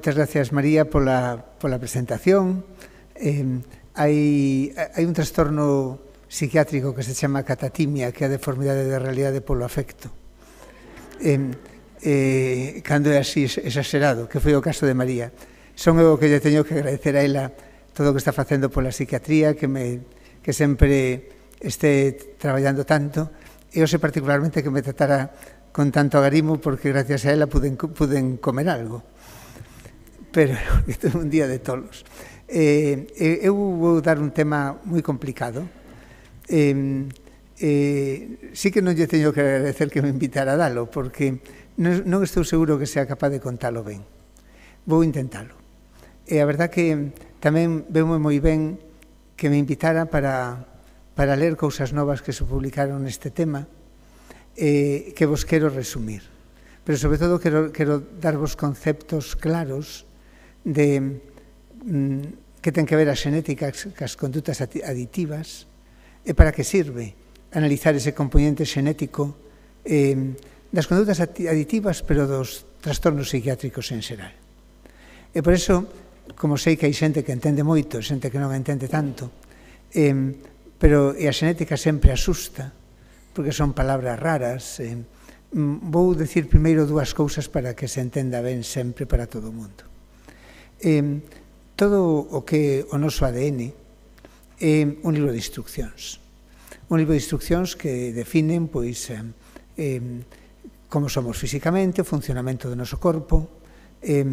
Moitas gracias, María, pola presentación. Hai un trastorno psiquiátrico que se chama catatimia, que é a deformidade de realidade polo afecto. Cando é así exagerado, que foi o caso de María. Son eu que lle teño que agradecer a ela todo o que está facendo pola psiquiatría, que sempre este traballando tanto, e eu sei particularmente que me tratara con tanto agarimo, porque gracias a ela puden comer algo. Pero isto é un día de tolos. Eu vou dar un tema moi complicado. Sí que non lle teño que agradecer que me invitara a dalo, porque non estou seguro que sea capaz de contalo ben. Vou intentalo. E a verdad que tamén veume moi ben que me invitara para ler cousas novas que se publicaron neste tema, que vos quero resumir. Pero sobre todo quero darvos conceptos claros de que ten que ver a xenética, as condutas aditivas, e para que sirve analizar ese componente xenético das condutas aditivas, pero dos trastornos psiquiátricos en xeral. E por iso, como sei que hai xente que entende moito, xente que non entende tanto, pero a xenética sempre asusta, porque son palabras raras, vou dicir primeiro dúas cousas para que se entenda ben sempre para todo o mundo. Todo o que o noso ADN é un libro de instruccións. Un libro de instruccións que definen como somos físicamente, o funcionamento do noso corpo. É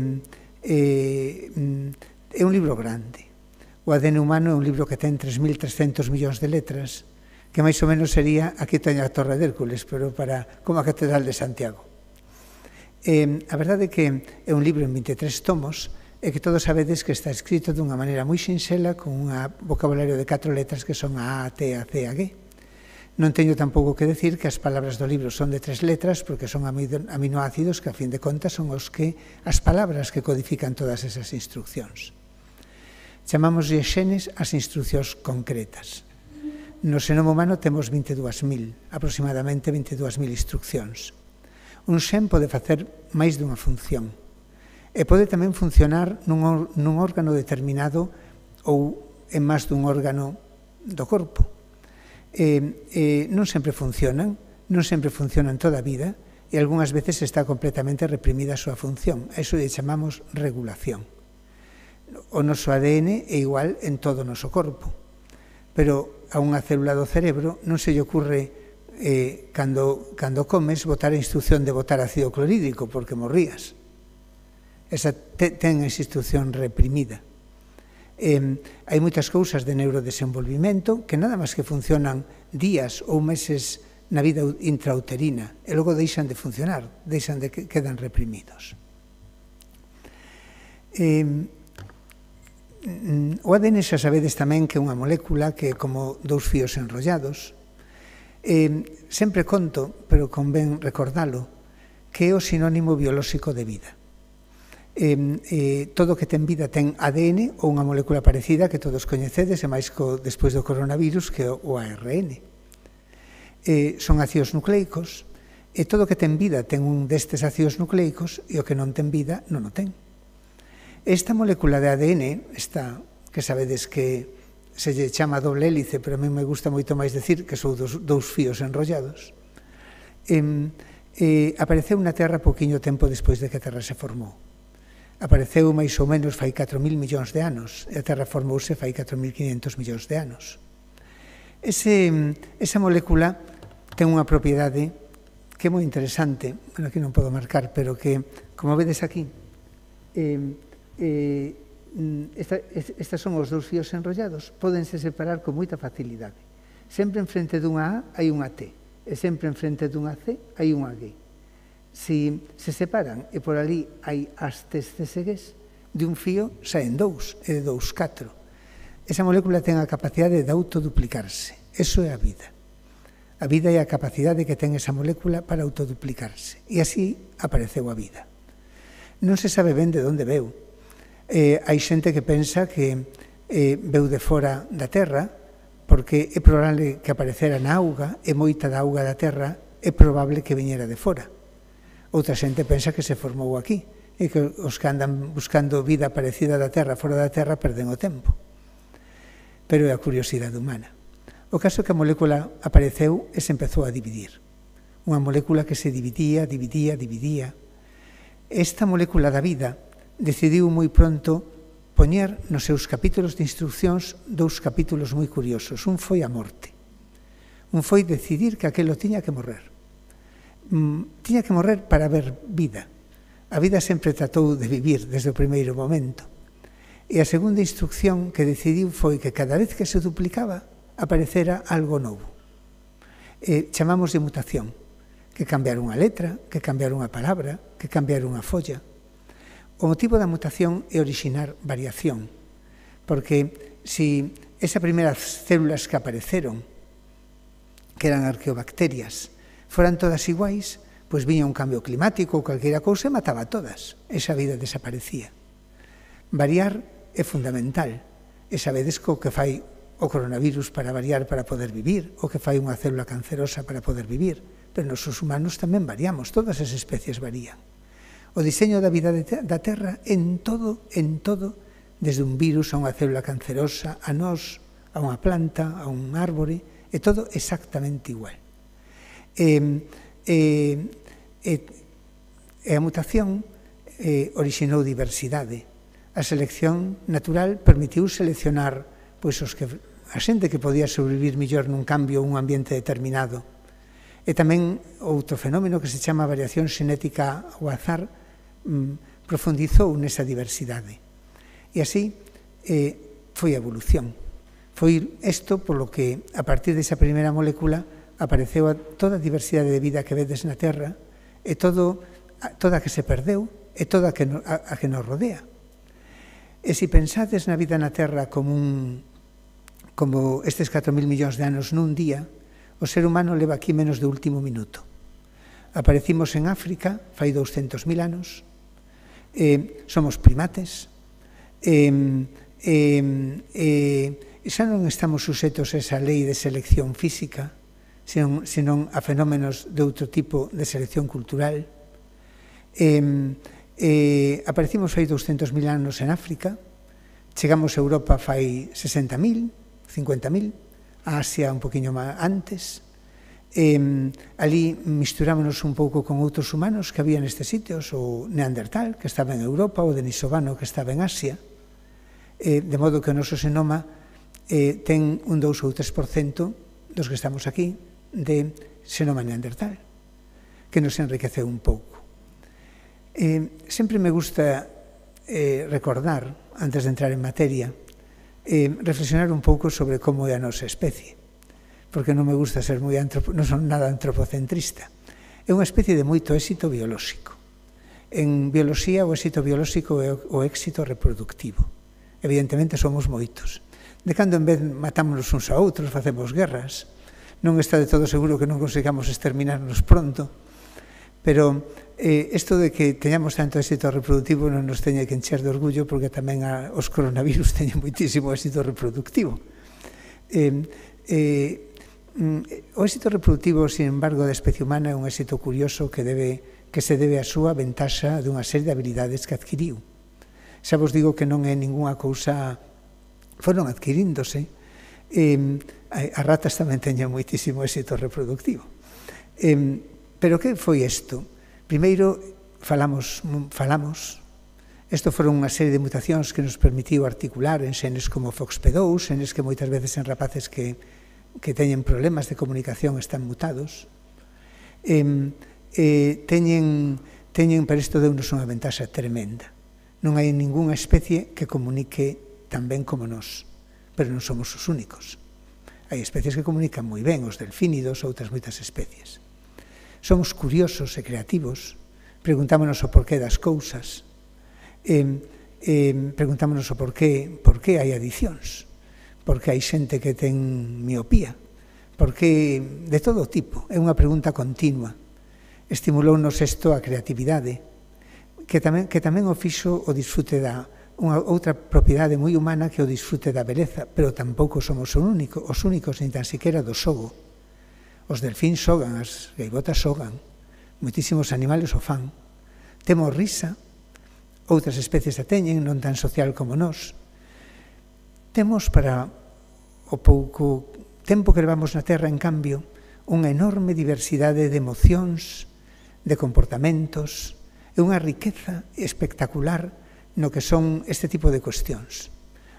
un libro grande. O ADN humano é un libro que ten 3.300 millóns de letras, que máis ou menos sería, aquí teño a Torre de Hércules, pero como a Catedral de Santiago. A verdade é que é un libro en 23 tomos, e que todos sabedes que está escrito dunha maneira moi sinxela, con un vocabulario de 4 letras que son a, T, A, C, A, G. Non teño tampouco que decir que as palabras do libro son de 3 letras, porque son aminoácidos que, a fin de contas, son as palabras que codifican todas esas instruccións. Chamámoslle xenes as instruccións concretas. No xenoma humano temos 22.000, aproximadamente 22.000 instruccións. Un xen pode facer máis dunha función, e pode tamén funcionar nun órgano determinado ou en máis dun órgano do corpo. Non sempre funcionan toda a vida, e algunhas veces está completamente reprimida a súa función. A iso lle chamamos regulación. O noso ADN é igual en todo o noso corpo, pero a unha célula do cerebro non se lle ocurre cando comes botar a instrucción de botar ácido clorhídrico porque morrías. Esa ten esa instrucción reprimida. Hai moitas cousas de neurodesenvolvimento que nada máis que funcionan días ou meses na vida intrauterina e logo deixan de funcionar, quedan reprimidos. O ADN xa sabedes tamén que é unha molécula que é como dous fíos enrollados. Sempre conto, pero convén recordalo, que é o sinónimo biolóxico de vida. Todo que ten vida ten ADN ou unha molécula parecida que todos coñecedes, e máis despois do coronavirus, que é o ARN. Son ácidos nucleicos, e todo que ten vida ten un destes ácidos nucleicos, e o que non ten vida non o ten. Esta molécula de ADN, que sabedes que se lle chama doble hélice, pero a mí me gusta moito máis decir que son dous fíos enrollados, apareceu na Terra pouquiño tempo despois de que a Terra se formou. Apareceu máis ou menos fai 4.000 millóns de anos, e a Terra formouse fai 4.500 millóns de anos. Esa molécula ten unha propiedade que é moi interesante, aquí non podo marcar, pero que, como vedes aquí, estes son os dous fíos enrollados, pódense separar con moita facilidade. Sempre enfrente dunha A hai unha T, e sempre enfrente dunha C hai unha G. Se separan e por ali hai as T's cegues, de un fío saen dous, e de dous 4. Esa molécula ten a capacidade de autoduplicarse. Eso é a vida. A vida é a capacidade que ten esa molécula para autoduplicarse. E así apareceu a vida. Non se sabe ben de onde veu. Hai xente que pensa que veu de fora da Terra, porque é probable que aparecera na auga, e moita da auga da Terra é probable que viñera de fora. Outra xente pensa que se formou aquí, e que os que andan buscando vida parecida da Terra fora da Terra perden o tempo. Pero é a curiosidade humana. O caso é que a molécula apareceu e se empezou a dividir. Unha molécula que se dividía. Esta molécula da vida decidiu moi pronto poñer nos seus capítulos de instruccións 2 capítulos moi curiosos. Un foi a morte. Un foi decidir que aquelo tiña que morrer. Tiña que morrer para haber vida. A vida sempre tratou de vivir desde o primeiro momento. E a segunda instrucción que decidiu foi que cada vez que se duplicaba aparecera algo novo. Chamamos de mutación, que cambiar unha letra, que cambiar unha palabra, que cambiar unha folla. O motivo da mutación é orixinar variación, porque se esas primeiras células que apareceron, que eran arqueobacterias, foran todas iguais, pois viña un cambio climático ou calquera cousa e mataba a todas. Esa vida desaparecía. Variar é fundamental. E sabedes que o que fai o coronavirus para variar para poder vivir, o que fai unha célula cancerosa para poder vivir. Pero nos os humanos tamén variamos, todas as especies varían. O diseño da vida da Terra en todo, desde un virus a unha célula cancerosa, a nós, a unha planta, a un árbore, é todo exactamente igual. E a mutación orixinou diversidade. A selección natural permitiu seleccionar a xente que podía sobrevivir mellor nun cambio ou un ambiente determinado. E tamén outro fenómeno que se chama variación xenética ao azar profundizou nesa diversidade. E así foi a evolución. Foi isto polo que, a partir desa primeira molécula, apareceu toda a diversidade de vida que vedes na Terra e toda a que se perdeu e toda a que nos rodea. E se pensades na vida na Terra como estes 4.000 millóns de anos nun día, o ser humano leva aquí menos do último minuto. Aparecimos en África fai 200.000 anos, somos primates, xa non estamos suxetos a esa lei de selección física, senón a fenómenos de outro tipo de selección cultural. Aparecimos fai 200.000 anos en África, chegamos a Europa fai 60.000, 50.000, a Asia un poquinho máis antes. Ali misturámonos un pouco con outros humanos que había nestes sitios, o Neandertal, que estaba en Europa, o denisovano, que estaba en Asia, de modo que o noso xenoma ten un 2 ou 3% dos que estamos aquí de xenoma neandertal, que nos enriqueceu un pouco. Sempre me gusta recordar, antes de entrar en materia, reflexionar un pouco sobre como é a nosa especie, porque non me gusta ser non son nada antropocentrista. É unha especie de moito éxito biolóxico. En bioloxía, o éxito biolóxico é o éxito reproductivo. Evidentemente, somos moitos. De cando en vez matámonos uns a outros, facemos guerras. Non está de todo seguro que non consigamos exterminarnos pronto, pero isto de que teñamos tanto éxito reproductivo non nos teña que encher de orgullo, porque tamén os coronavirus teñen moitísimo éxito reproductivo. O éxito reproductivo, sin embargo, da especie humana é un éxito curioso que se debe á súa ventaxa de unha serie de habilidades que adquiriu. Xa vos digo que non é ningunha cousa, foron adquiríndose. As ratas tamén teñen moitísimo éxito reproductivo. Pero que foi isto? Primeiro, falamos. Isto foron unha serie de mutacións que nos permitiu articular en xenes como FOXP2, xenes que moitas veces en rapaces que teñen problemas de comunicación están mutados. Pero isto deu-nos unha ventaxa tremenda. Non hai ningunha especie que comunique tan ben como nós, pero non somos os únicos. Hai especies que comunican moi ben, os delfínidos, outras moitas especies. Somos curiosos e creativos, preguntámonos o porqué das cousas, preguntámonos o porqué hai adicións, porqué hai xente que ten miopía, porqué de todo tipo. É unha pregunta continua. Estimulounos isto a creatividade, que tamén o fixo o disfrute unha outra propiedade moi humana que o disfrute da beleza, pero tampouco somos os únicos, nin tan siquiera do xogo. Os delfíns xogan, as gaivotas xogan, moitísimos animales o fan. Temos risa, outras especies a teñen, non tan social como nós. Temos para o pouco tempo que levamos na Terra, en cambio, unha enorme diversidade de emocións, de comportamentos, e unha riqueza espectacular no que son este tipo de cuestións.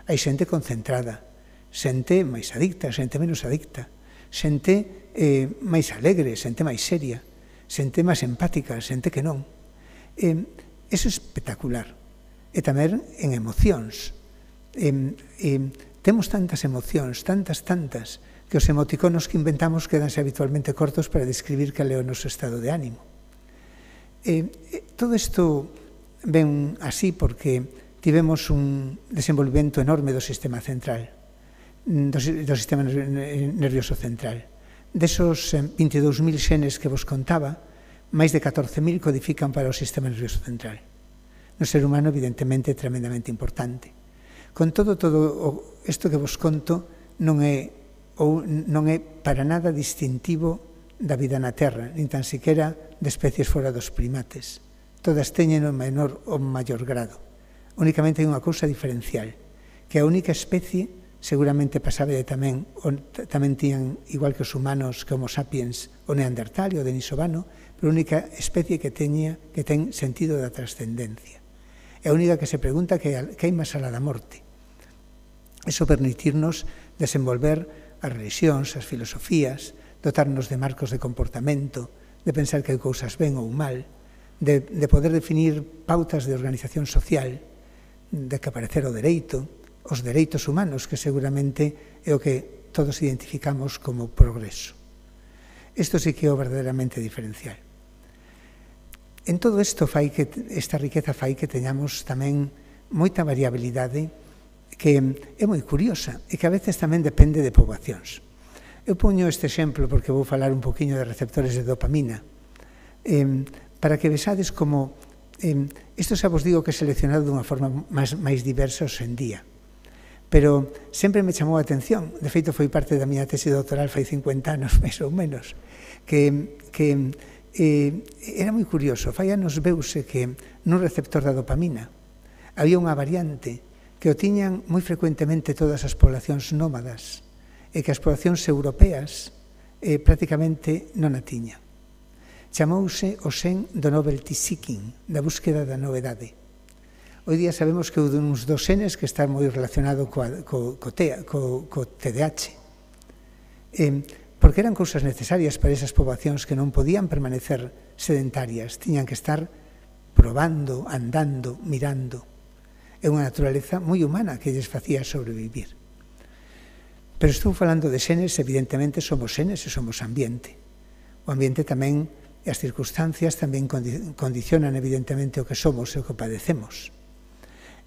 Hai xente concentrada, xente máis adicta, xente menos adicta, xente máis alegre, xente máis seria, xente máis empática, xente que non. Eso é espectacular. E tamén en emocións. Temos tantas emocións, tantas, que os emoticonos que inventamos quedanse habitualmente cortos para describir cal é o noso estado de ánimo. Todo isto ven así porque tivemos un desenvolvemento enorme do sistema central, do sistema nervioso central. Desos 22.000 xenes que vos contaba, máis de 14.000 codifican para o sistema nervioso central. No ser humano, evidentemente, é tremendamente importante. Con todo isto que vos conto non é para nada distintivo da vida na Terra, nin tan siquiera de especies fora dos primates. Todas teñen o menor ou maior grado. Únicamente hai unha cousa diferencial, que a única especie, seguramente pasaba tamén tiñan, igual que os humanos, que Homo sapiens, o Neandertal e o denisovano, pero a única especie que ten sentido da trascendencia. É a única que se pregunta que hai máis alá da morte. Eso permitirnos desenvolver as religións, as filosofías, dotarnos de marcos de comportamento, de pensar que hai cousas ben ou mal, de poder definir pautas de organización social, de que aparecer o dereito, os dereitos humanos, que seguramente é o que todos identificamos como progreso. Isto sí que é o verdadeiramente diferencial. En todo isto esta riqueza fai que teñamos tamén moita variabilidade que é moi curiosa e que a veces tamén depende de poboacións. Eu poño este exemplo porque vou falar un poquinho de receptores de dopamina para que vexades como isto xa vos digo que é seleccionado dunha forma máis diversa hoxe en día, pero sempre me chamou a atención. De feito, foi parte da miña tese doctoral fai 50 anos, máis ou menos, que era moi curioso. Fai anos veuse que nun receptor da dopamina había unha variante que o tiñan moi frecuentemente todas as poblacións nómadas e que as poblacións europeas prácticamente non a tiñan. Chamouse o xen do novelty seeking, da búsqueda da novedade. Hoy día sabemos que é uns dos xenes que está moi relacionado co TDAH, porque eran cousas necesarias para esas poboacións que non podían permanecer sedentarias, tiñan que estar probando, andando, mirando. É unha naturaleza moi humana que lles facía sobrevivir. Pero estou falando de xenes, evidentemente somos xenes e somos ambiente. O ambiente tamén e as circunstancias tamén condicionan evidentemente o que somos e o que padecemos.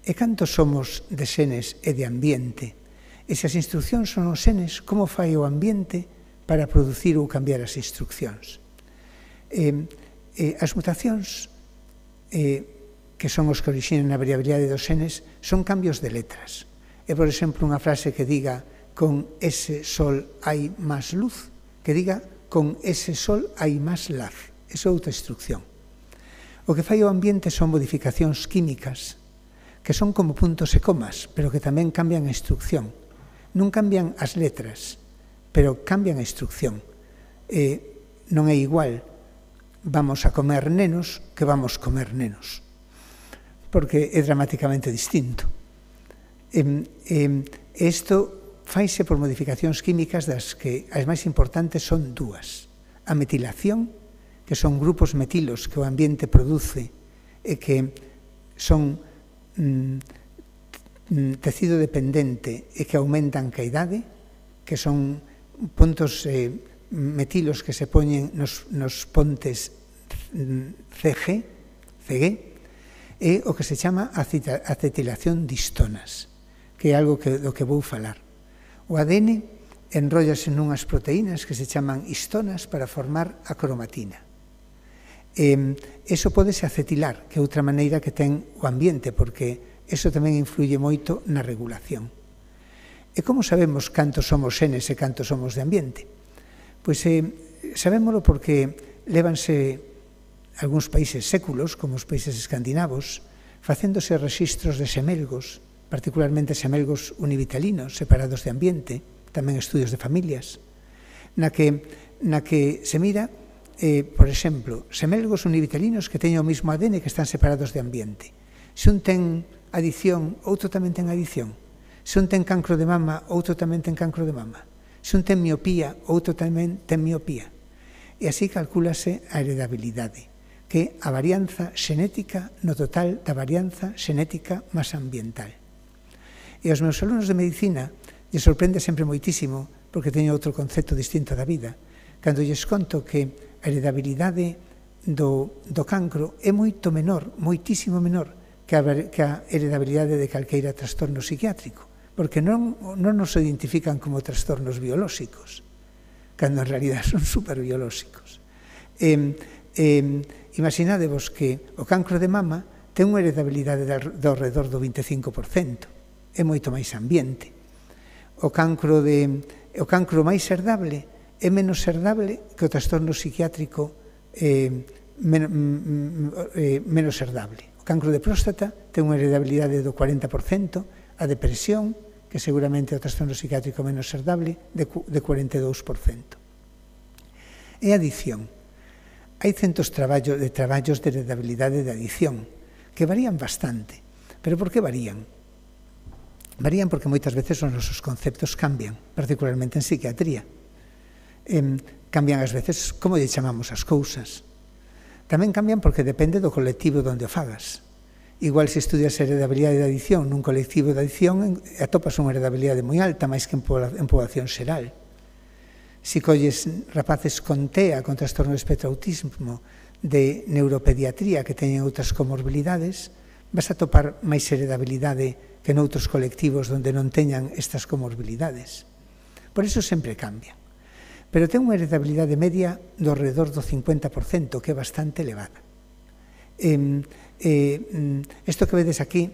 E canto somos de xenes e de ambiente? E se as instruccións son os xenes, como fai o ambiente para producir ou cambiar as instruccións? As mutacións que son os que orixinan a variabilidade dos xenes, son cambios de letras. É, por exemplo, unha frase que diga con ese sol hai máis luz, que diga con ese sol hai máis laz. Esa é outra instrucción. O que fai o ambiente son modificacións químicas, que son como puntos e comas, pero que tamén cambian a instrucción. Non cambian as letras, pero cambian a instrucción. Non é igual vamos a comer nenos que vamos comer nenos, porque é dramáticamente distinto. Isto faise por modificacións químicas das que as máis importantes son dúas. A metilación, que son grupos metilos que o ambiente produce e que son tecido dependente e que aumentan ca idade, que son puntos metilos que se poñen nos pontes CG, é o que se chama acetilación de histonas, que é algo do que vou falar. O ADN enróllase nunhas proteínas que se chaman histonas para formar a cromatina. Eso pódese acetilar, que é outra maneira que ten o ambiente, porque eso tamén influye moito na regulación. E como sabemos cantos somos xenes e cantos somos de ambiente? Pois sabémolo porque lévanse algúns países séculos, como os países escandinavos, facéndose rexistros de semelgos, particularmente semelgos univitelinos separados de ambiente, tamén estudios de familias, na que se mira, por exemplo, semelgos univitelinos que teñen o mesmo ADN que están separados de ambiente. Se un ten adición, outro tamén ten adición. Se un ten cancro de mama, outro tamén ten cancro de mama. Se un ten miopía, outro tamén ten miopía. E así calcúlase a heredabilidade, que é a varianza xenética no total da varianza xenética máis ambiental. E aos meus alumnos de medicina lles sorprende sempre moitísimo, porque teño outro concepto distinto da vida, cando lles conto que a heredabilidade do cancro é moito menor, moitísimo menor, que a heredabilidade de calqueira trastorno psiquiátrico, porque non nos identifican como trastornos biolóxicos, cando en realidad son superbiolóxicos. Imaginadevos que o cancro de mama ten unha heredabilidade do alrededor do 25%, é moito máis ambiente. O cancro máis herdable é menos herdable que o trastorno psiquiátrico menos herdable. O cancro de próstata ten unha heredabilidade do 40%, a depresión, que seguramente é o trastorno psiquiátrico menos herdable, de 42%. E a adición. Hai centos de traballos de heredabilidade de adición, que varían bastante. Pero por que varían? Varían porque moitas veces os nosos conceptos cambian, particularmente en psiquiatría. Cambian ás veces como lle chamamos as cousas. Tamén cambian porque depende do colectivo onde o fagas. Igual se estudias heredabilidade de adición nun colectivo de adición, atopas unha heredabilidade moi alta, máis que en poboación xeral. Se colles rapaces con TEA, con trastorno de espectro autismo, de neuropediatría que teñen outras comorbilidades, vas a topar máis heredabilidade que noutros colectivos onde non teñan estas comorbilidades. Por iso sempre cambian. Pero ten unha heredabilidade media do alrededor do 50%, que é bastante elevada. Isto que vedes aquí,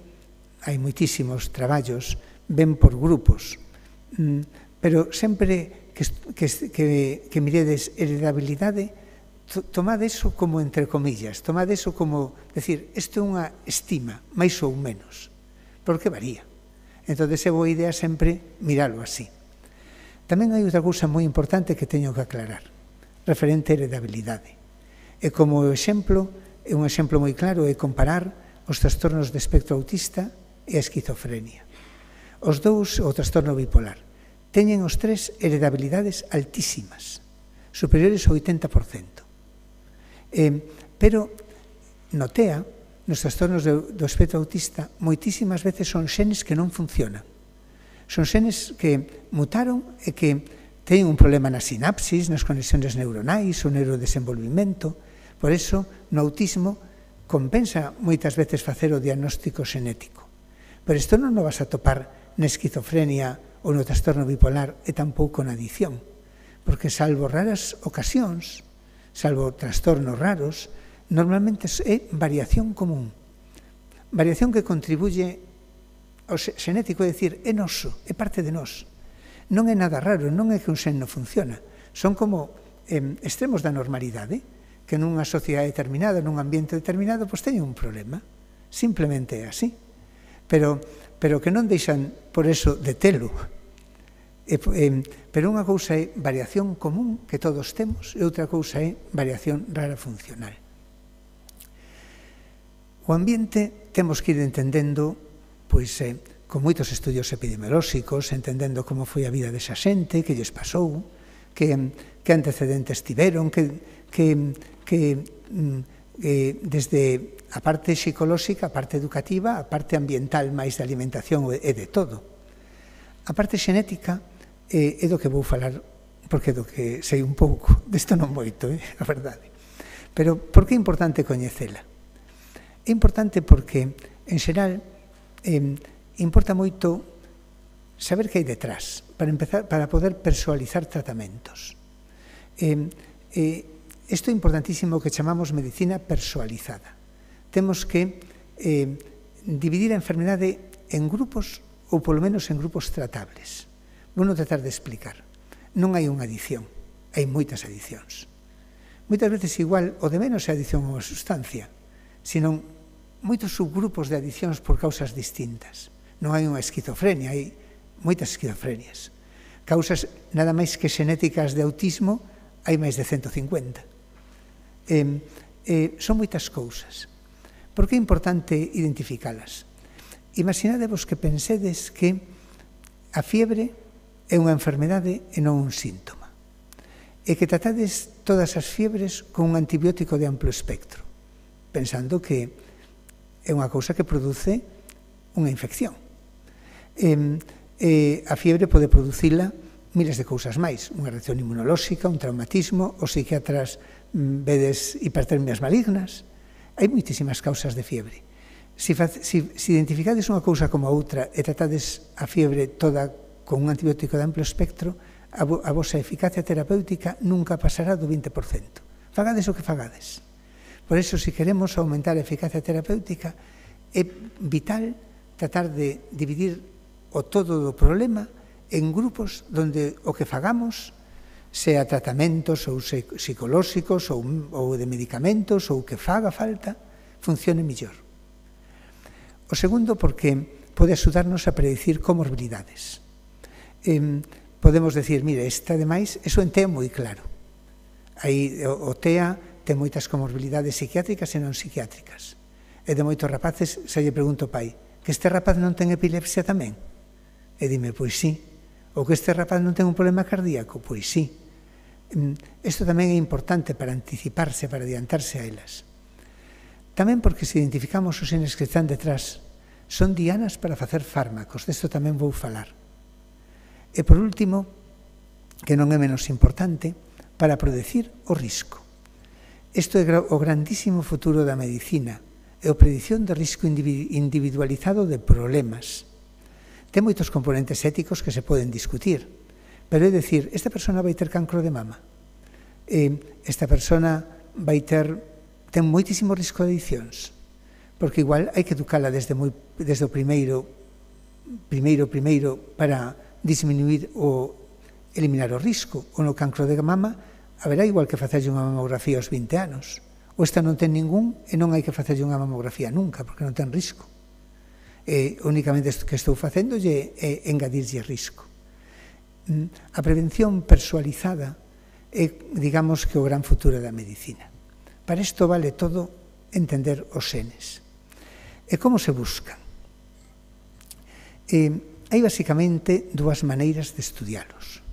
hai moitísimos traballos, ven por grupos, pero sempre que miredes heredabilidade, tomad eso como entre comillas, tomad eso como, decir, isto é unha estima, máis ou menos, porque varía. Entón, é boa idea sempre miralo así. Tamén hai outra cousa moi importante que teño que aclarar, referente a heredabilidade. E como exemplo, é un exemplo moi claro, é comparar os trastornos de espectro autista e a esquizofrenia. Os dous, o trastorno bipolar, teñen os tres heredabilidades altísimas, superiores ao 80%. Pero no TEA, nos trastornos do espectro autista, moitísimas veces son xenes que non funcionan. Son xenes que mutaron e que teñen un problema na sinapsis, nas conexións neuronais, o neurodesenvolvimento. Por iso, no autismo, compensa moitas veces facer o diagnóstico xenético. Pero isto non o vas a topar na esquizofrenia ou no trastorno bipolar e tampouco na adición, porque salvo raras ocasións, salvo trastornos raros, normalmente é variación común. Variación que contribuye ao xenético, é dicir, é noso, é parte de nós. Non é nada raro, non é que un xen non funciona. Son como extremos da normalidade, que nunha sociedade determinada, nun ambiente determinado, pois teñen un problema. Simplemente é así. Pero que non deixan por eso de telo. Pero unha cousa é variación común que todos temos e outra cousa é variación rara funcional. O ambiente temos que ir entendendo, pois, con moitos estudios epidemiolóxicos, entendendo como foi a vida desa xente, que lles pasou, que antecedentes tiveron, que desde a parte psicolóxica, a parte educativa, a parte ambiental, máis de alimentación e de todo. A parte xenética é do que vou falar, porque é do que sei un pouco, desto non moito, a verdade. Pero por que é importante coñecela? É importante porque, en xeral, importa moito saber que hai detrás, para poder persoalizar tratamentos. Isto é importantísimo que chamamos medicina persoalizada. Temos que dividir a enfermedade en grupos ou polo menos en grupos tratables. Vou tratar de explicar. Non hai unha adición, hai moitas adicións. Moitas veces igual o de menos é a adición a unha sustancia, senón moitos subgrupos de adicións por causas distintas. Non hai unha esquizofrenia, hai moitas esquizofrenias. Causas nada máis que xenéticas de autismo, hai máis de 150. Son moitas cousas. Por que é importante identificalas? Imaginadevos que pensedes que a fiebre é unha enfermedade e non un síntoma, e que tratades todas as fiebres con un antibiótico de amplo espectro, pensando que é unha cousa que produce unha infección. A fiebre pode producila miles de cousas máis, unha reacción inmunolóxica, un traumatismo, os psiquiatras vedes hipertermias malignas, hai moitísimas causas de fiebre. Se identificades unha cousa como a outra e tratades a fiebre toda con un antibiótico de amplo espectro, a vosa eficacia terapéutica nunca pasará do 20%. Fagades o que fagades. Por iso, se queremos aumentar a eficacia terapéutica, é vital tratar de dividir o todo do problema en grupos onde o que fagamos, sea tratamentos ou psicolóxicos ou de medicamentos ou que faga falta, funcione mellor. O segundo, porque pode axudarnos a predicir comorbilidades. Podemos decir, mire, esta ademais, eso en TEA é moi claro. Aí o TEA ten moitas comorbilidades psiquiátricas e non psiquiátricas. E de moitos rapaces, se lle pregunto ao pai, que este rapaz non ten epilepsia tamén? E dime, pois sí. Ou que este rapaz non ten un problema cardíaco? Pois sí. Isto tamén é importante para anticiparse, para adiantarse a elas. Tamén porque se identificamos os xenes que están detrás, son dianas para facer fármacos, desto tamén vou falar. E por último, que non é menos importante, para predecir o risco. Isto é o grandísimo futuro da medicina, é a predición de risco individualizado de problemas. Ten moitos componentes éticos que se poden discutir, pero é dicir, esta persona vai ter cancro de mama, esta persona ten moitísimo risco de adiccións, porque igual hai que educala desde o primeiro para disminuir ou eliminar o risco. O no cancro de mama haberá igual que facerlle unha mamografía aos 20 anos, ou esta non ten ningún e non hai que facerlle unha mamografía nunca, porque non ten risco. Únicamente o que estou facendo é engadirlle risco. A prevención persoalizada é, digamos, que o gran futuro da medicina. Para isto vale todo entender os xenes. E como se buscan? Hai basicamente dúas maneiras de estudialos.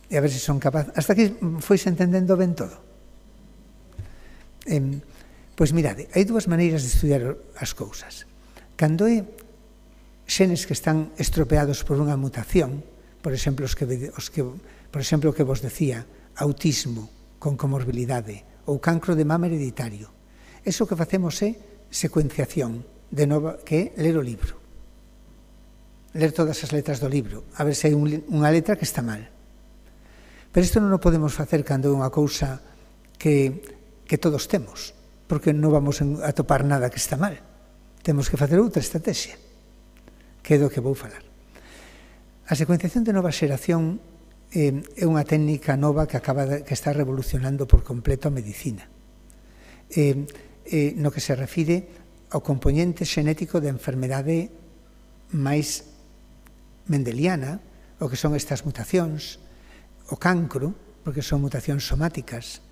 E a ver se son capaces. Hasta aquí fois entendendo ben todo? Pois mirade, hai dúas maneiras de estudiar as cousas. Cando é xenes que están estropeados por unha mutación, por exemplo, o que vos decía, autismo con comorbilidade ou cancro de mama hereditario, eso que facemos é secuenciación, de novo, que é ler o libro. Ler todas as letras do libro, a ver se hai unha letra que está mal. Pero isto non o podemos facer cando é unha cousa que todos temos, porque non vamos a topar nada que está mal. Temos que facer outra estrategia, que é do que vou falar. A secuenciación de nova xeración é unha técnica nova que está revolucionando por completo a medicina. No que se refire ao componente xenético da enfermedade máis mendeliana, o que son estas mutacións, o cancro, porque son mutacións somáticas,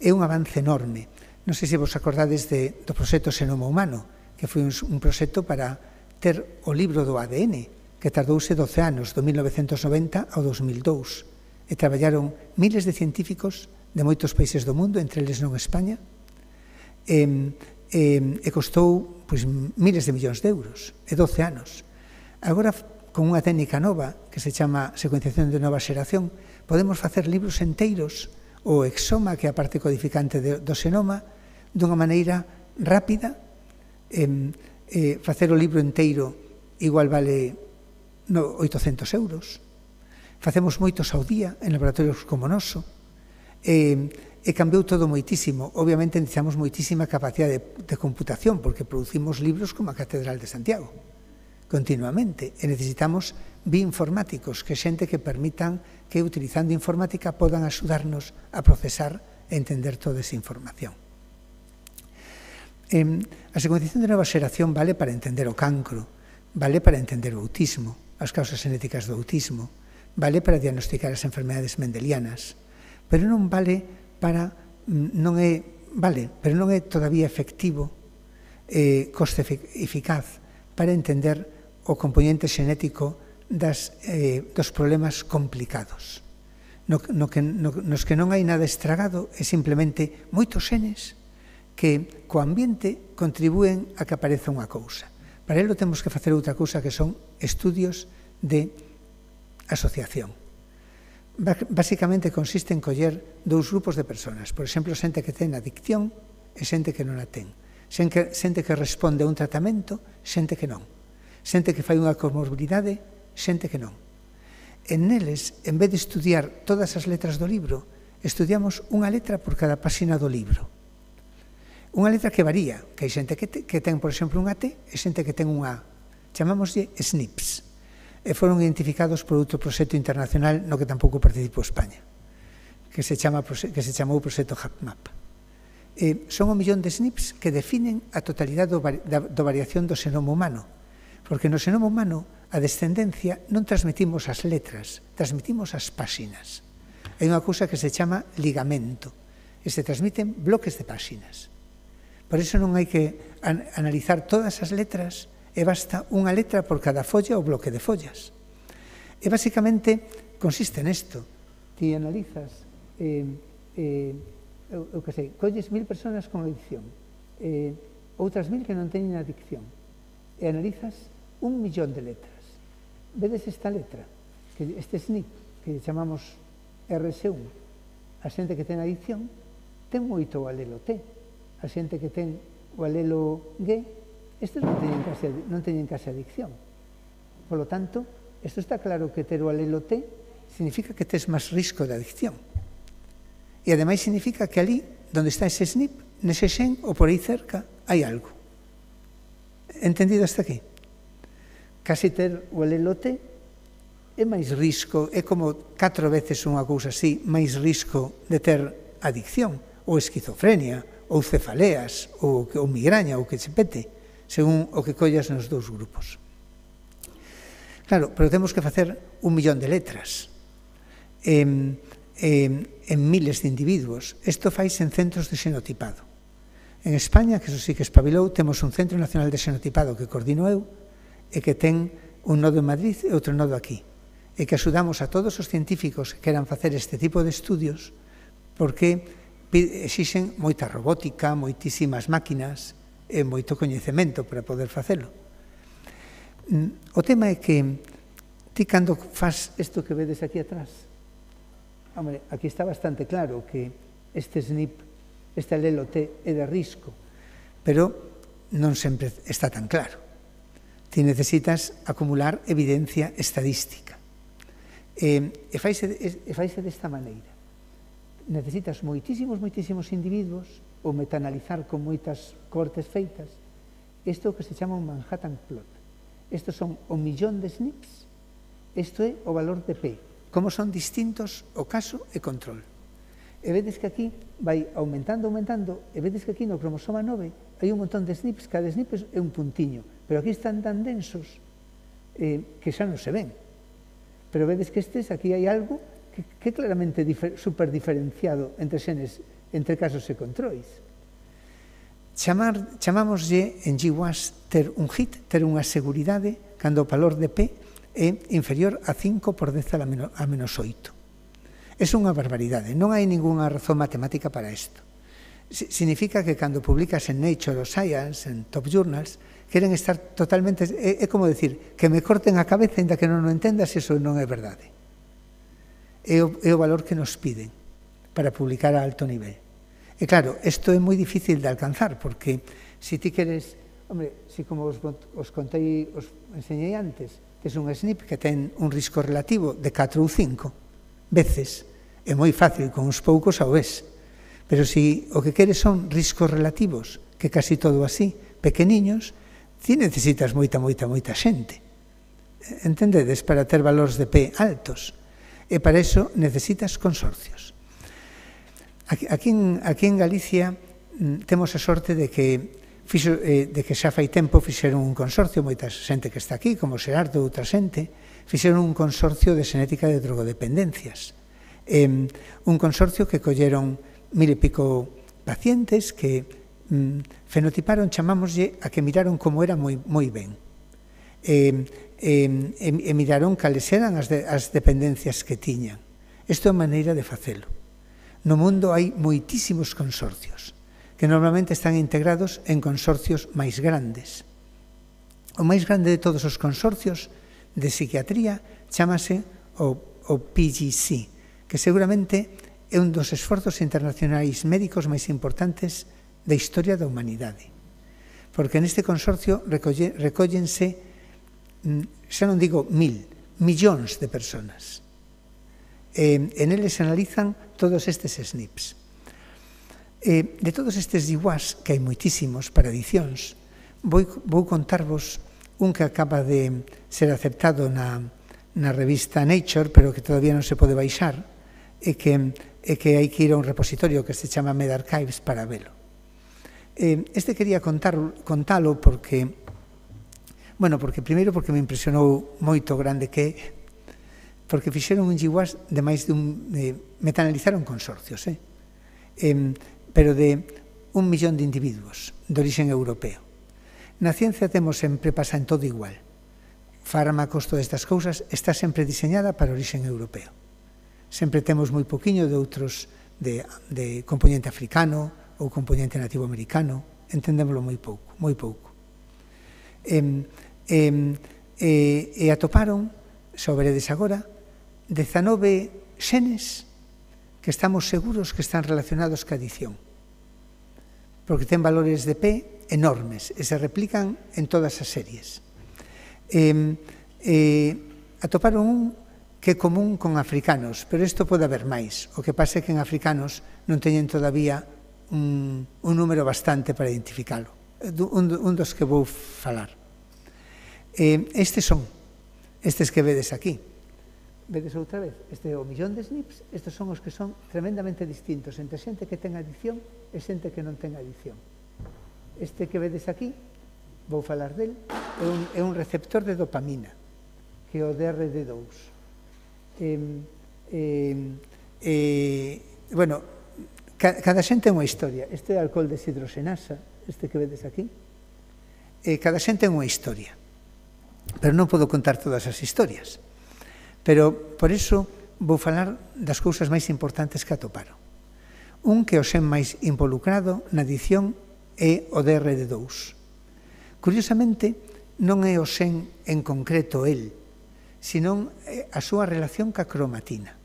é un avance enorme. Non sei se vos acordades do proxecto Xenoma Humano, que foi un proxecto para ter o libro do ADN, que tardouse 12 anos, do 1990 ao 2002, e traballaron miles de científicos de moitos países do mundo, entre eles non España, e costou miles de millóns de euros, e 12 anos. Agora, con unha técnica nova, que se chama secuenciación de nova xeración, podemos facer libros enteiros, o exoma, que é a parte codificante do xenoma, dunha maneira rápida. Facer o libro inteiro igual vale 800 euros. Facemos moitos ao día en laboratorios como o noso. E cambiou todo moitísimo. Obviamente necesitamos moitísima capacidade de computación, porque producimos libros como a Catedral de Santiago continuamente, e necesitamos bioinformáticos, que xente que permitan que, utilizando informática, podan axudarnos a procesar e entender toda esa información. A secuenciación de nova xeración vale para entender o cancro, vale para entender o autismo, as causas genéticas do autismo, vale para diagnosticar as enfermedades mendelianas, pero non vale para, pero non é todavía efectivo, coste eficaz para entender o componente xenético dos problemas complicados. Nos que non hai nada estragado é simplemente moitos genes que co ambiente contribúen a que apareza unha cousa. Para ello temos que facer outra cousa que son estudios de asociación. Básicamente consiste en coller dous grupos de personas, por exemplo, xente que ten adicción e xente que non a ten, xente que responde a un tratamento, xente que non, xente que fai unha comorbilidade, xente que non. En neles, en vez de estudiar todas as letras do libro, estudiamos unha letra por cada páxina do libro. Unha letra que varía, que hai xente que ten, por exemplo, unha T e xente que ten unha A. Chamámoslle SNPs. E foron identificados por outro proxecto internacional no que tampouco participou España, que se chamou proxecto HapMap. Son 1 millón de SNPs que definen a totalidade da variación do xenoma humano, porque no xenoma humano a descendencia non transmitimos as letras, transmitimos as páxinas. Hai unha cousa que se chama ligamento, e se transmiten bloques de páxinas. Por iso non hai que analizar todas as letras e basta unha letra por cada folla ou bloque de follas. E basicamente consiste nesto. Ti analizas, eu que sei, colles 1000 personas con adicción, outras 1000 que non teñen adicción, e analizas 1 millón de letras. Vedes esta letra, este SNP, que chamamos RS1, a xente que ten adicción, ten moito o alelo T. A xente que ten o alelo G, estes non teñen case adicción. Por lo tanto, isto está claro que ter o alelo T significa que tes máis risco de adicción. E ademais significa que ali, onde está ese SNP, nese xen ou por aí cerca, hai algo. Entendido hasta aquí? Casi ter o alelo T é máis risco, é como 4 veces unha cousa así, máis risco de ter adicción, ou esquizofrenia, ou cefaleas, ou migraña, ou que se pete, según o que collas nos dous grupos. Claro, pero temos que facer 1 millón de letras en miles de individuos. Isto faise en centros de xenotipado. En España, que eso sí que espabilou, temos un Centro Nacional de Xenotipado que coordino eu e que ten un nodo en Madrid e outro nodo aquí. E que axudamos a todos os científicos que queran facer este tipo de estudios porque exixen moita robótica, moitísimas máquinas e moito coñecemento para poder facelo. O tema é que ti cando faz isto que vedes aquí atrás, aquí está bastante claro que este SNP, este alelo T é de risco, pero non sempre está tan claro. Ti necesitas acumular evidencia estadística. E faise desta maneira. Necesitas moitísimos individuos ou metaanalizar con moitas cohortes feitas. Isto é o que se chama un Manhattan Plot. Estos son 1 millón de SNPs, isto é o valor de P. Como son distintos o caso e control. E vedes que aquí vai aumentando, e vedes que aquí no cromosoma 9 hai un montón de SNPs, cada SNP é un puntiño, pero aquí están tan densos que xa non se ven. Pero vedes que aquí hai algo que é claramente superdiferenciado entre xenes, entre casos e controis. Chamámoslle en GWAS ter un hit, ter unha seguridade, cando o valor de P é inferior a 5 por 10 a menos 8. É unha barbaridade, non hai ningunha razón matemática para isto. Significa que cando publicas en Nature ou Science, en Top Journals, queren estar totalmente... É como decir, que me corten a cabeza ainda que non o entendas, iso non é verdade. É o valor que nos piden para publicar a alto nivel. E claro, isto é moi difícil de alcanzar, porque se ti queres, se como os enseñei antes, tes un SNP que ten un risco relativo de 4 ou 5 veces, é moi fácil, con uns poucos ao ves. Pero se o que queres son riscos relativos, que casi todo así, pequeniños, ti necesitas moita xente. Entendedes? Para ter valores de P altos. E para iso necesitas consorcios. Aquí en Galicia temos a sorte de que de que xa fai tempo fixeron un consorcio, moita xente que está aquí, como Xerardo, outra xente, fixeron un consorcio de xenética de drogodependencias. Un consorcio que colleron 1000 e pico pacientes que fenotiparon, chamámoslle, a que miraron como era moi ben. E miraron cales eran as dependencias que tiñan. Isto é a maneira de facelo. No mundo hai moitísimos consorcios que normalmente están integrados en consorcios máis grandes. O máis grande de todos os consorcios de psiquiatría chámase o PGC, que seguramente é un dos esforzos internacionais médicos máis importantes da historia da humanidade. Porque neste consorcio recóllense, xa non digo 1000, millóns de persoas. En eles se analizan todos estes SNPs. De todos estes DIWAs, que hai moitísimos para edicións, vou contarvos un que acaba de ser aceptado na revista Nature, pero que todavía non se pode baixar, e que hai que ir a un repositorio que se chama medRxives para velo. Este quería contalo porque, primeiro porque me impresionou moito grande que é, porque fixeron un GWAS de máis de metanalizaron consorcios, pero de 1 millón de individuos de origen europeo. Na ciencia temos sempre, pasa en todo igual. Fármacos, todas estas cousas, está sempre diseñada para origen europeo. Sempre temos moi poquinho de outros de componente africano ou componente nativo americano, entendémoslo moi pouco. E atoparon, xa o veredes agora, 19 xenes que estamos seguros que están relacionados ca adición, porque ten valores de P enormes e se replican en todas as series. Atoparon un que é común con africanos, pero isto pode haber máis. O que pasa é que en africanos non teñen todavía un número bastante para identificalo. Un dos que vou falar. Estes que vedes aquí. Vedes outra vez? Este é o millón de SNPs, estes son os que son tremendamente distintos entre xente que ten adición e xente que non ten adición. Este que vedes aquí, vou falar del, é un receptor de dopamina, que é o DRD2. Cada xente é unha historia. Este é alcohol deshidroxenasa, este que vedes aquí. Cada xente é unha historia, pero non podo contar todas as historias. Pero, por iso, vou falar das cousas máis importantes que atoparon. Un que o xen máis involucrado na adición é o DRD2. Curiosamente, non é o xen en concreto el, senón a súa relación ca cromatina.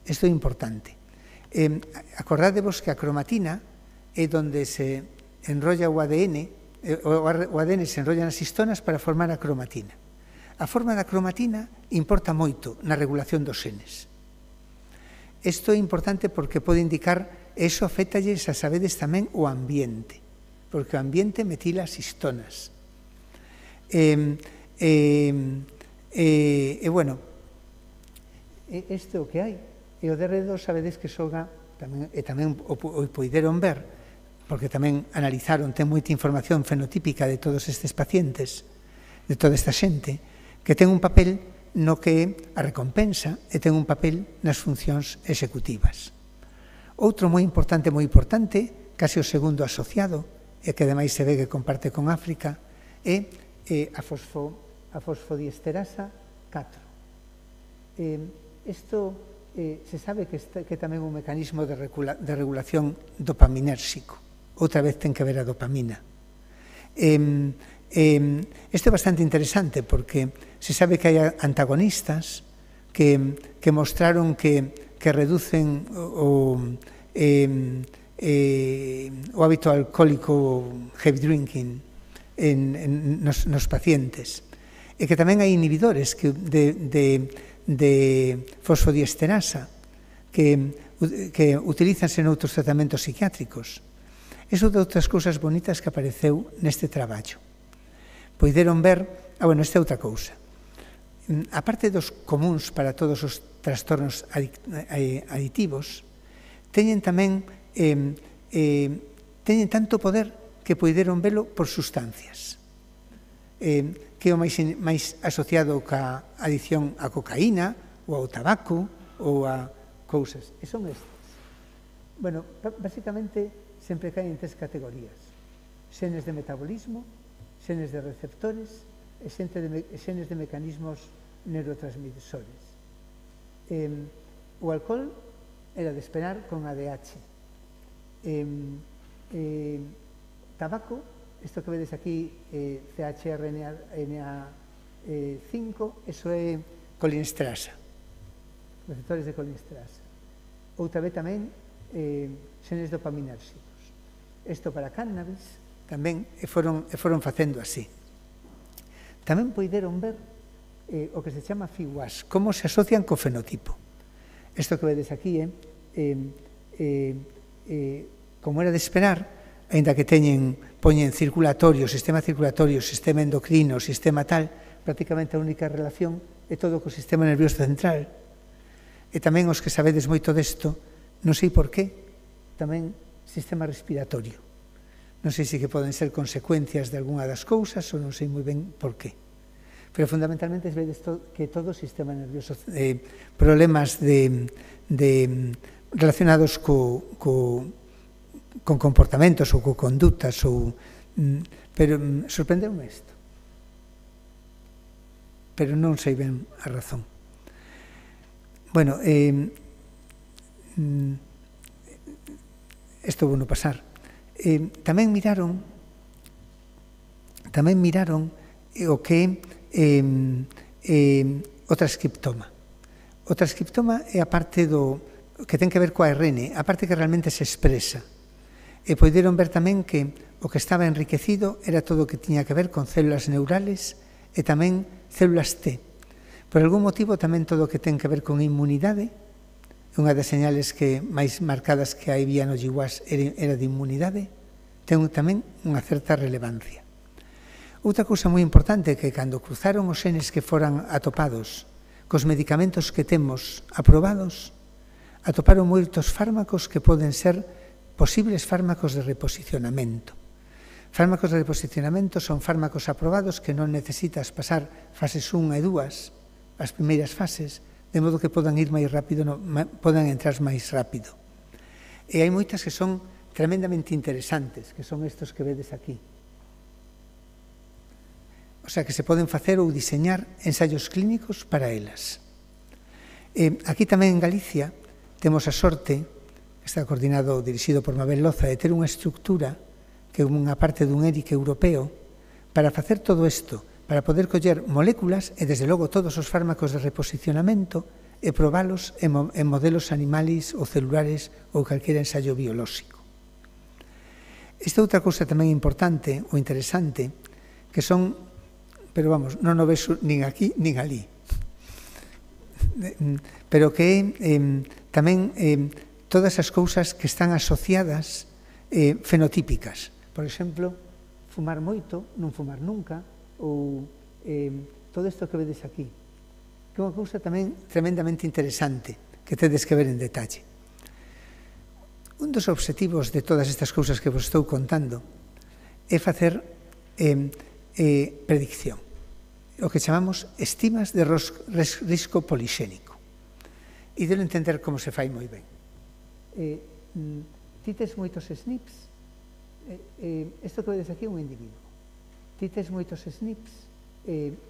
Isto é importante. Acordádevos que a cromatina é onde se enrolla o ADN, o ADN se enrolla nas histonas para formar a cromatina. A forma da cromatina importa moito na regulación dos xenes. Isto é importante porque pode indicar, eso afectalles, a sabedes tamén, o ambiente, porque o ambiente metila as histonas. Isto é o que hai. E o DRD2 sabedes que xoga, e tamén o poideron ver, porque tamén analizaron, ten moita información fenotípica de todos estes pacientes, de toda esta xente, que ten un papel no que é a recompensa e ten un papel nas funcións executivas. Outro moi importante, case o segundo asociado, e que ademais se ve que comparte con África, é a fosfodiesterasa 4. Isto se sabe que é tamén un mecanismo de regulación dopaminérxico. Outra vez ten que ver a dopamina. Isto é bastante interesante porque se sabe que hai antagonistas que mostraron que reducen o hábito alcohólico, heavy drinking, nos pacientes. E que tamén hai inhibidores de fosfodiesterasa que utilízanse noutros tratamentos psiquiátricos. Iso de outras cousas bonitas que apareceu neste traballo. Poideron ver, esta é outra cousa. A parte dos comuns para todos os trastornos aditivos, teñen tamén teñen tanto poder que poideron velo por sustancias. Que é o máis asociado ca adicción á cocaína, ou ao tabaco, ou a cousas. E son estas. Bueno, basicamente, sempre caen en 3 categorías. Xenes de metabolismo, xenes de receptores e xenes de mecanismos neurotransmisores. O alcohol era de esperar con ADH. Tabaco, isto que vedes aquí, CHRNA5, eso é colinesterasa, receptores de colinesterasa. Outra vez tamén, xenes dopaminérxicos. Isto para cannabis tamén foron facendo así. Tamén poideron ver o que se chama FIWAS, como se asocian co fenotipo. Isto que vedes aquí, como era de esperar, ainda que poñen circulatorio, sistema endocrino, sistema tal, prácticamente a única relación é todo co sistema nervioso central. E tamén os que sabedes moito desto, non sei por qué, tamén sistema respiratorio. Non sei se que poden ser consecuencias de algunha das cousas ou non sei moi ben por qué. Pero fundamentalmente vedes que todo o sistema nervioso, problemas relacionados con comportamentos ou con conductas, pero sorprendeume isto. Pero non sei ben a razón. Bueno, isto vou non pasar. Tamén miraron o que o transcriptoma. O transcriptoma é a parte que ten que ver coa ARN, a parte que realmente se expresa. E poideron ver tamén que o que estaba enriquecido era todo o que tiña que ver con células neurales e tamén células T. Por algún motivo tamén todo o que ten que ver con inmunidade, unha das señales máis marcadas que había no GWAS era de inmunidade, ten tamén unha certa relevancia. Outra cousa moi importante é que cando cruzaron os xenes que foran atopados cos medicamentos que temos aprobados, atoparon moitos fármacos que poden ser posibles fármacos de reposicionamento. Fármacos de reposicionamento son fármacos aprobados que non necesitas pasar fases 1 e 2, as primeiras fases, de modo que podan ir máis rápido, podan entrar máis rápido. E hai moitas que son tremendamente interesantes, que son estos que vedes aquí. O sea, que se poden facer ou diseñar ensaios clínicos para elas. Aquí tamén en Galicia temos a sorte, está coordinado, dirixido por Mabel Loza, de ter unha estructura que é unha parte dun ERIC europeo para facer todo isto, para poder coller moléculas e, desde logo, todos os fármacos de reposicionamento e probalos en modelos animales ou celulares ou calquera ensaio biolóxico. Esta outra cousa tamén importante ou interesante, que son, pero vamos, non o ves nin aquí nin ali, pero que é tamén todas as cousas que están asociadas fenotípicas. Por exemplo, fumar moito, non fumar nunca, ou todo isto que vedes aquí, que é unha cousa tamén tremendamente interesante, que tedes que ver en detalle. Un dos obxectivos de todas estas cousas que vos estou contando é facer predicción, o que chamamos estimas de risco polixénico. E debo entender como se fai moi ben. Ti tes moitos SNPs, isto que vedes aquí é un individuo. Ti tes moitos SNPs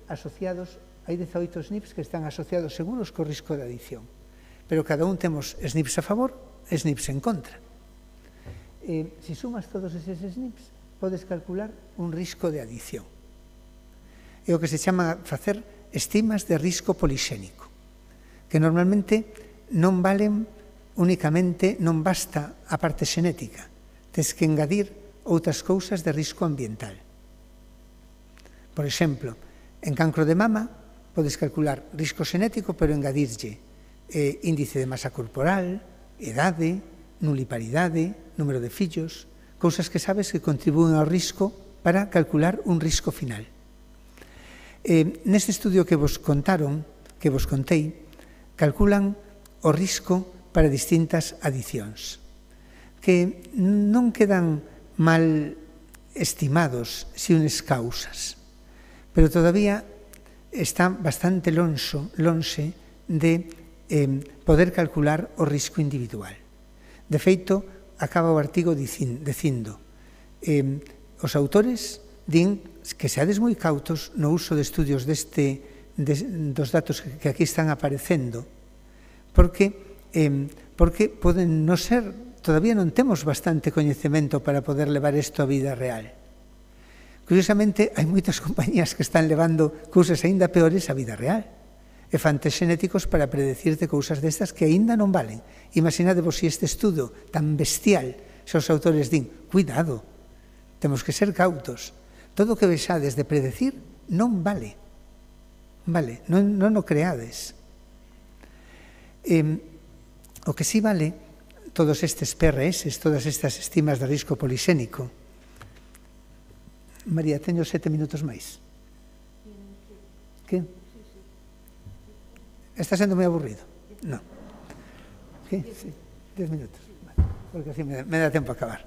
asociados, hai 18 SNPs que están asociados seguros co risco de adicción, pero cada un temos SNPs a favor e SNPs en contra. Se sumas todos eses SNPs, podes calcular un risco de adicción. É o que se chama facer estimas de risco polixénico, que normalmente non valen únicamente, non basta a parte xenética, tes que engadir outras cousas de risco ambiental. Por exemplo, en cancro de mama podes calcular risco xenético, pero engadirlle índice de masa corporal, edade, nuliparidade, número de fillos, cousas que sabes que contribúen ao risco para calcular un risco final. Neste estudio que vos contaron, que vos contei, calculan o risco para distintas adicións, que non quedan mal estimados si unes causas, pero todavía está bastante lonxe de poder calcular o risco individual. De feito, acaba o artigo dicindo os autores din que seades moi cautos no uso de estudios dos datos que aquí están aparecendo, porque poden non ser, todavía non temos bastante coñecemento para poder levar isto á vida real. Curiosamente, hai moitas compañías que están levando cousas aínda peores á vida real, e fan test xenéticos para predecirte cousas destas que aínda non valen. Imaginadevos se este estudo tan bestial, se os autores din, cuidado, temos que ser cautos. Todo o que vexades de predecir non vale. Vale, non o creades. O que sí vale, todos estes PRS, todas estas estimas de risco polisénico. María, teño 7 minutos máis. Que? Está sendo moi aburrido? Non. Que? Sí, 10 minutos. Vale, porque así me dá tempo a acabar.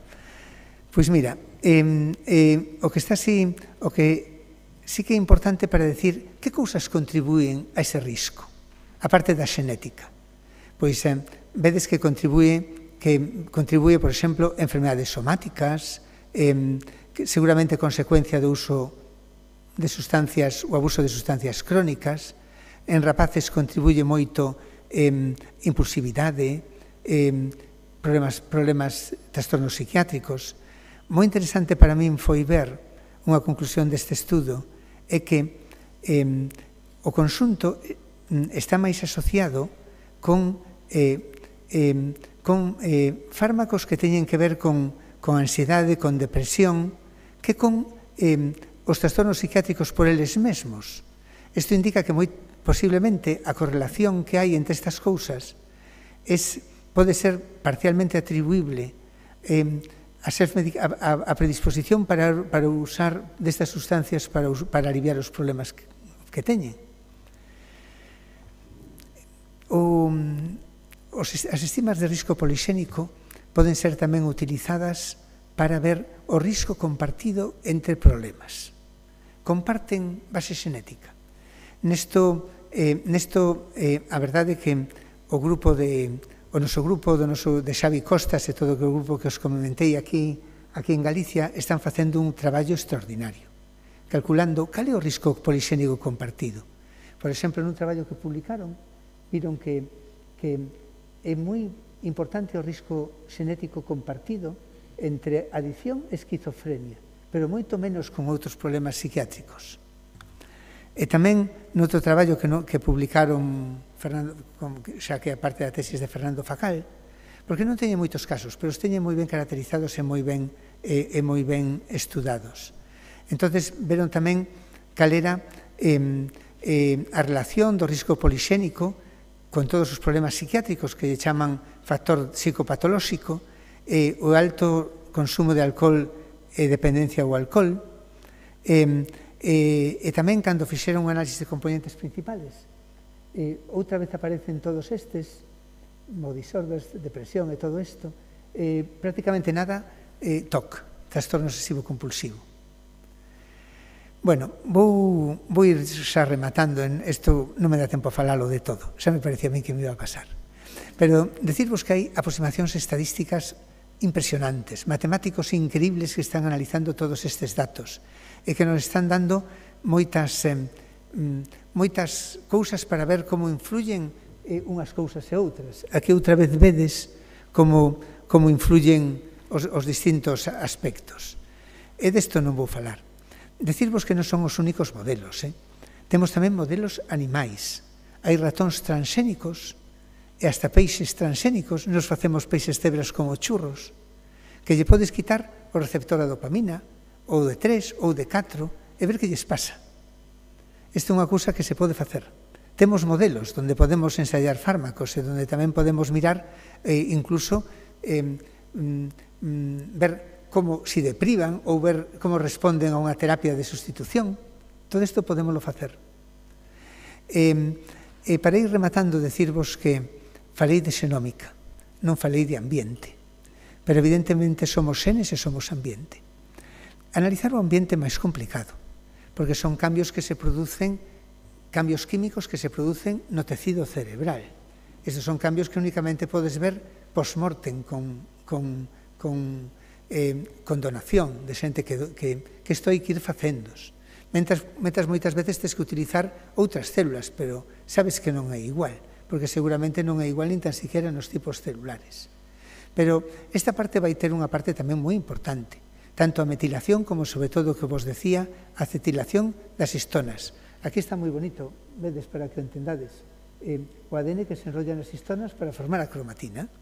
Pois mira, o que sí que é importante para decir que cousas contribúen a ese risco, a parte da xenética. Pois vedes que contribúe, por exemplo, enfermedades somáticas, que seguramente consecuencia do uso de sustancias, o abuso de sustancias crónicas. En rapaces contribuye moito impulsividade, problemas, trastornos psiquiátricos. Moi interesante para min foi ver unha conclusión deste estudo é que o conxunto está máis asociado con fármacos que teñen que ver con ansiedade, con depresión, que con os trastornos psiquiátricos por eles mesmos. Isto indica que moi posiblemente a correlación que hai entre estas cousas pode ser parcialmente atribuible a predisposición para usar destas sustancias para aliviar os problemas que teñen. As estimas de risco polixénico poden ser tamén utilizadas para ver o risco compartido entre problemas. Comparten base xenética. Nesto, a verdade é que o noso grupo de Xavi Costas e todo o grupo que os comentei aquí en Galicia están facendo un traballo extraordinario, calculando cal é o risco polixénico compartido. Por exemplo, nun traballo que publicaron, viron que é moi importante o risco xenético compartido entre adicción e esquizofrenia, pero moito menos con outros problemas psiquiátricos. E tamén noutro traballo que publicaron, xa que é parte da tesis de Fernando Facal, porque non teñen moitos casos, pero os teñen moi ben caracterizados e moi ben estudados. Entón, veron tamén cal era a relación do risco polixénico con todos os problemas psiquiátricos que lle chaman factor psicopatolóxico, o alto consumo de alcohol e dependencia ao alcohol, e tamén cando fixeron un análisis de componentes principales. Outra vez aparecen todos estes, mood disorders, depresión e todo isto, prácticamente nada TOC, trastorno obsesivo compulsivo. Bueno, vou ir xa rematando, isto non me dá tempo a falalo de todo, xa me parecía a mí que me iba a pasar. Pero decirvos que hai aproximacións estadísticas impresionantes, matemáticos increíbles que están analizando todos estes datos e que nos están dando moitas cousas para ver como influyen unhas cousas e outras. Aquí outra vez vedes como influyen os distintos aspectos. E desto non vou falar. Decirvos que non son os únicos modelos. Temos tamén modelos animais. Hai ratóns transxénicos e hasta peixes transxénicos. Nos facemos peixes cebras como churros, que lle podes quitar o receptor a dopamina, ou de 3 ou de 4, e ver que lles pasa. Isto é unha cousa que se pode facer. Temos modelos onde podemos ensayar fármacos e onde tamén podemos mirar incluso ver como se deprivan ou ver como responden a unha terapia de sustitución. Todo isto podémoslo facer. Para ir rematando, decirvos que falei de xenómica, non falei de ambiente, pero evidentemente somos xenes e somos ambiente. Analizar o ambiente é máis complicado, porque son cambios que se producen, cambios químicos que se producen no tecido cerebral. Estes son cambios que únicamente podes ver post-mortem con donación de xente que isto hai que ir facendos. Mentres moitas veces tens que utilizar outras células, pero sabes que non é igual, porque seguramente non é igual nin tan siquiera nos tipos celulares. Pero esta parte vai ter unha parte tamén moi importante, tanto a metilación como, sobre todo, o que vos decía, a acetilación das histonas. Aquí está moi bonito, vedes, para que o entendades, o ADN que se enrolla nas histonas para formar a cromatina.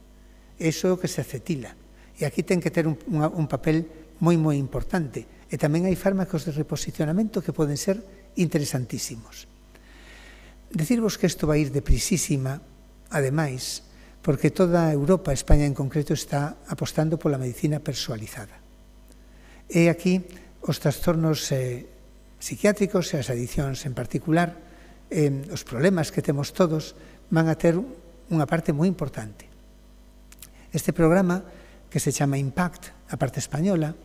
Iso é o que se acetila. E aquí ten que ter un papel moi importante. E tamén hai fármacos de reposicionamento que poden ser interesantísimos. Decirvos que isto vai ir deprisísima, ademais, porque toda Europa, España en concreto, está apostando pola medicina persoalizada. E aquí os trastornos psiquiátricos e as adiccións en particular, os problemas que temos todos, van a ter unha parte moi importante. Este programa, que se chama IMPACT, a parte española,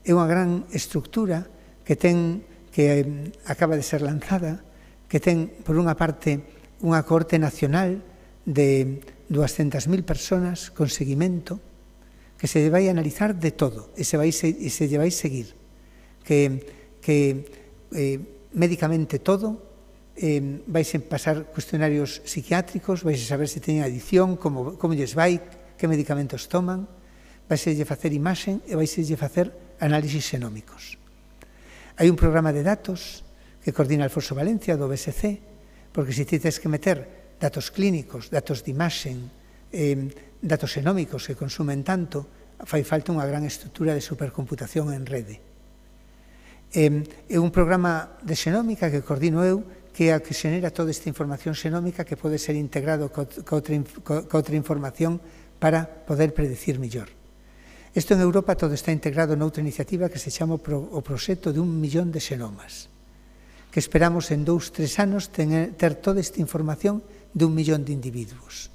é unha gran estructura que acaba de ser lanzada, que ten, por unha parte, unha cohorte nacional de 200.000 personas con seguimento, que se vai analizar de todo e se lle vai seguir, que médicamente todo, vais a pasar cuestionarios psiquiátricos, vais a saber se teñen adicción, como lles vai, que medicamentos toman, vais a lle facer imaxen e vais a lle facer análisis xenómicos. Hai un programa de datos que coordina Alfonso Valencia do BSC, porque se ti tens que meter datos clínicos, datos de imaxen, datos xenómicos que consumen tanto, fai falta unha gran estrutura de supercomputación en rede. É un programa de xenómica que coordino eu, que é a que xenera toda esta información xenómica que pode ser integrado co outra información para poder predecir mellor. Isto en Europa todo está integrado noutra iniciativa que se chama o proxecto de 1 millón de xenomas, que esperamos en 2-3 anos ter toda esta información de 1 millón de individuos,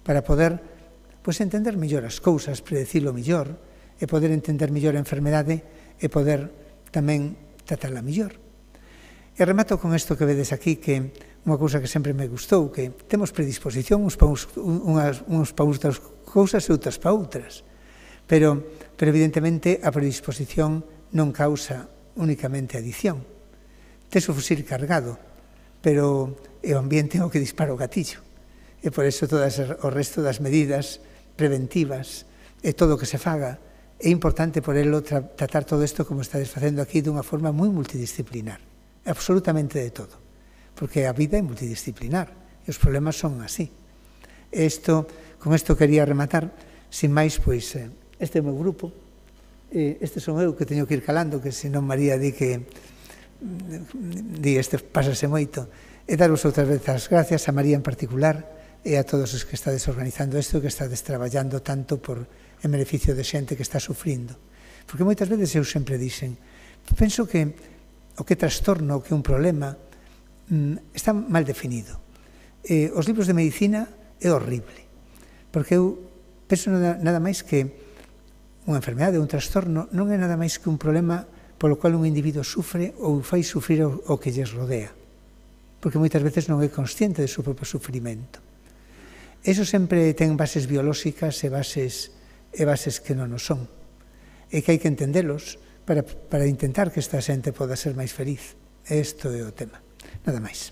para poder entender mellor as cousas, predecilo mellor, e poder entender mellor a enfermedade e poder tamén tratala mellor. E remato con isto que vedes aquí, que unha cousa que sempre me gustou, que temos predisposición uns para outras cousas e outras para outras, pero evidentemente a predisposición non causa únicamente adicción. Tes o fusil cargado, pero é o ambiente o que dispara o gatillo. E por iso todo o resto das medidas preventivas e todo o que se faga é importante por elo tratar todo isto como estades facendo aquí dunha forma moi multidisciplinar, absolutamente de todo, porque a vida é multidisciplinar e os problemas son así. Con isto quería rematar, sin máis, pois, este é o meu grupo, este son eu que teño que ir calando, que senón María di que este pásase moito, e daros outras veces as gracias a María en particular e a todos os que estades organizando isto, que estades traballando tanto en beneficio de xente que está sufrindo. Porque moitas veces eu sempre dixen, penso que o que trastorno, o que é un problema, está mal definido. Os libros de medicina é horrible, porque eu penso nada máis que unha enfermedade, un trastorno, non é nada máis que un problema polo cual un individuo sufre ou fai sufrir o que lles rodea, porque moitas veces non é consciente do seu propio sufrimento. Eso sempre ten bases biolóxicas e bases que non o son, e que hai que entendelos para intentar que esta xente poda ser máis feliz. Isto é o tema. Nada máis.